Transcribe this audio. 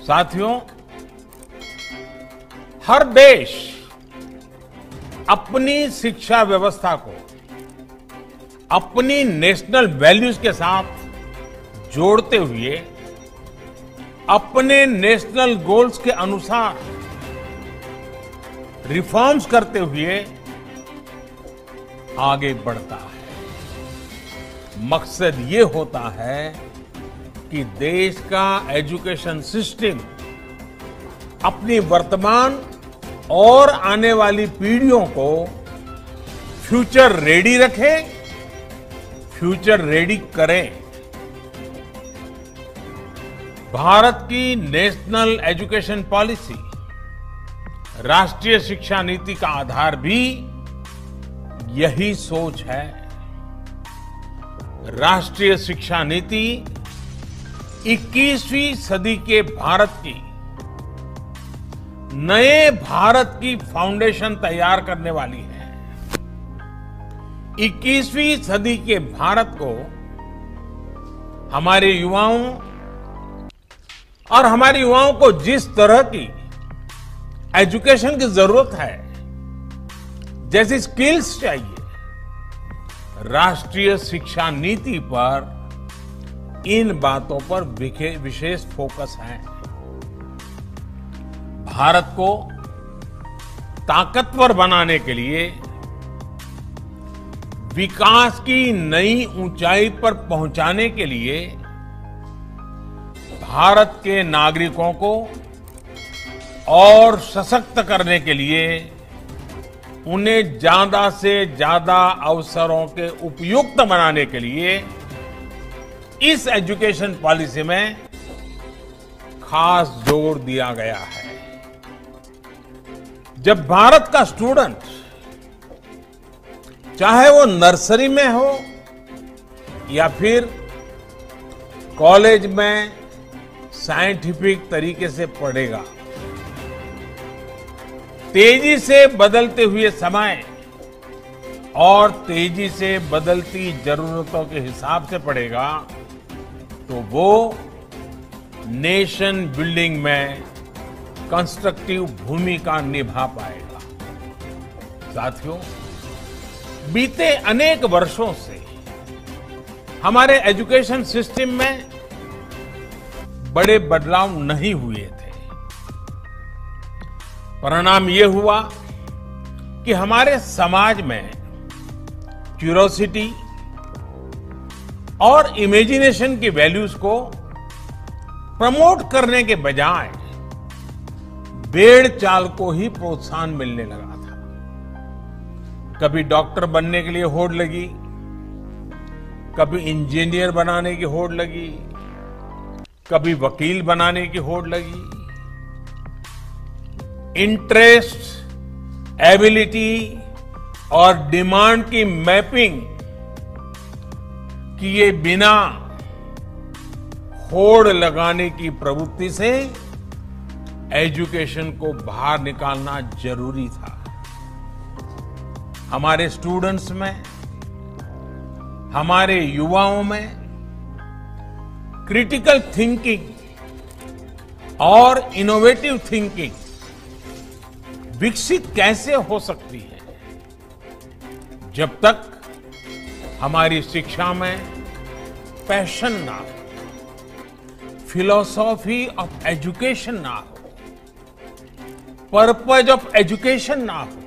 साथियों, हर देश अपनी शिक्षा व्यवस्था को अपनी नेशनल वैल्यूज के साथ जोड़ते हुए अपने नेशनल गोल्स के अनुसार रिफॉर्म्स करते हुए आगे बढ़ता है। मकसद ये होता है कि देश का एजुकेशन सिस्टम अपनी वर्तमान और आने वाली पीढ़ियों को फ्यूचर रेडी रखे, फ्यूचर रेडी करें। भारत की नेशनल एजुकेशन पॉलिसी, राष्ट्रीय शिक्षा नीति का आधार भी यही सोच है। राष्ट्रीय शिक्षा नीति 21वीं सदी के भारत की नए भारत की फाउंडेशन तैयार करने वाली है। 21वीं सदी के भारत को हमारे युवाओं और हमारे युवाओं को जिस तरह की एजुकेशन की जरूरत है, जैसी स्किल्स चाहिए, राष्ट्रीय शिक्षा नीति पर इन बातों पर विशेष फोकस है। भारत को ताकतवर बनाने के लिए, विकास की नई ऊंचाई पर पहुंचाने के लिए भारत के नागरिकों को और सशक्त करने के लिए उन्हें ज्यादा से ज्यादा अवसरों के उपयुक्त बनाने के लिए इस एजुकेशन पॉलिसी में खास जोर दिया गया है। जब भारत का स्टूडेंट, चाहे वो नर्सरी में हो या फिर कॉलेज में साइंटिफिक तरीके से पढ़ेगा, तेजी से बदलते हुए समय और तेजी से बदलती जरूरतों के हिसाब से पढ़ेगा, तो वो नेशन बिल्डिंग में कंस्ट्रक्टिव भूमिका निभा पाएगा। साथियों, बीते अनेक वर्षों से हमारे एजुकेशन सिस्टम में बड़े बदलाव नहीं हुए थे। परिणाम ये हुआ कि हमारे समाज में क्यूरोसिटी और इमेजिनेशन की वैल्यूज को प्रमोट करने के बजाय भेड़ चाल को ही प्रोत्साहन मिलने लगा था। कभी डॉक्टर बनने के लिए होड़ लगी, कभी इंजीनियर बनाने की होड़ लगी, कभी वकील बनाने की होड़ लगी। इंटरेस्ट, एबिलिटी और डिमांड की मैपिंग किए बिना होड़ लगाने की प्रवृत्ति से एजुकेशन को बाहर निकालना जरूरी था। हमारे स्टूडेंट्स में, हमारे युवाओं में क्रिटिकल थिंकिंग और इनोवेटिव थिंकिंग विकसित कैसे हो सकती है, जब तक हमारी शिक्षा में पैशन ना हो, फिलॉसफी ऑफ एजुकेशन ना हो, पर्पज ऑफ एजुकेशन ना हो,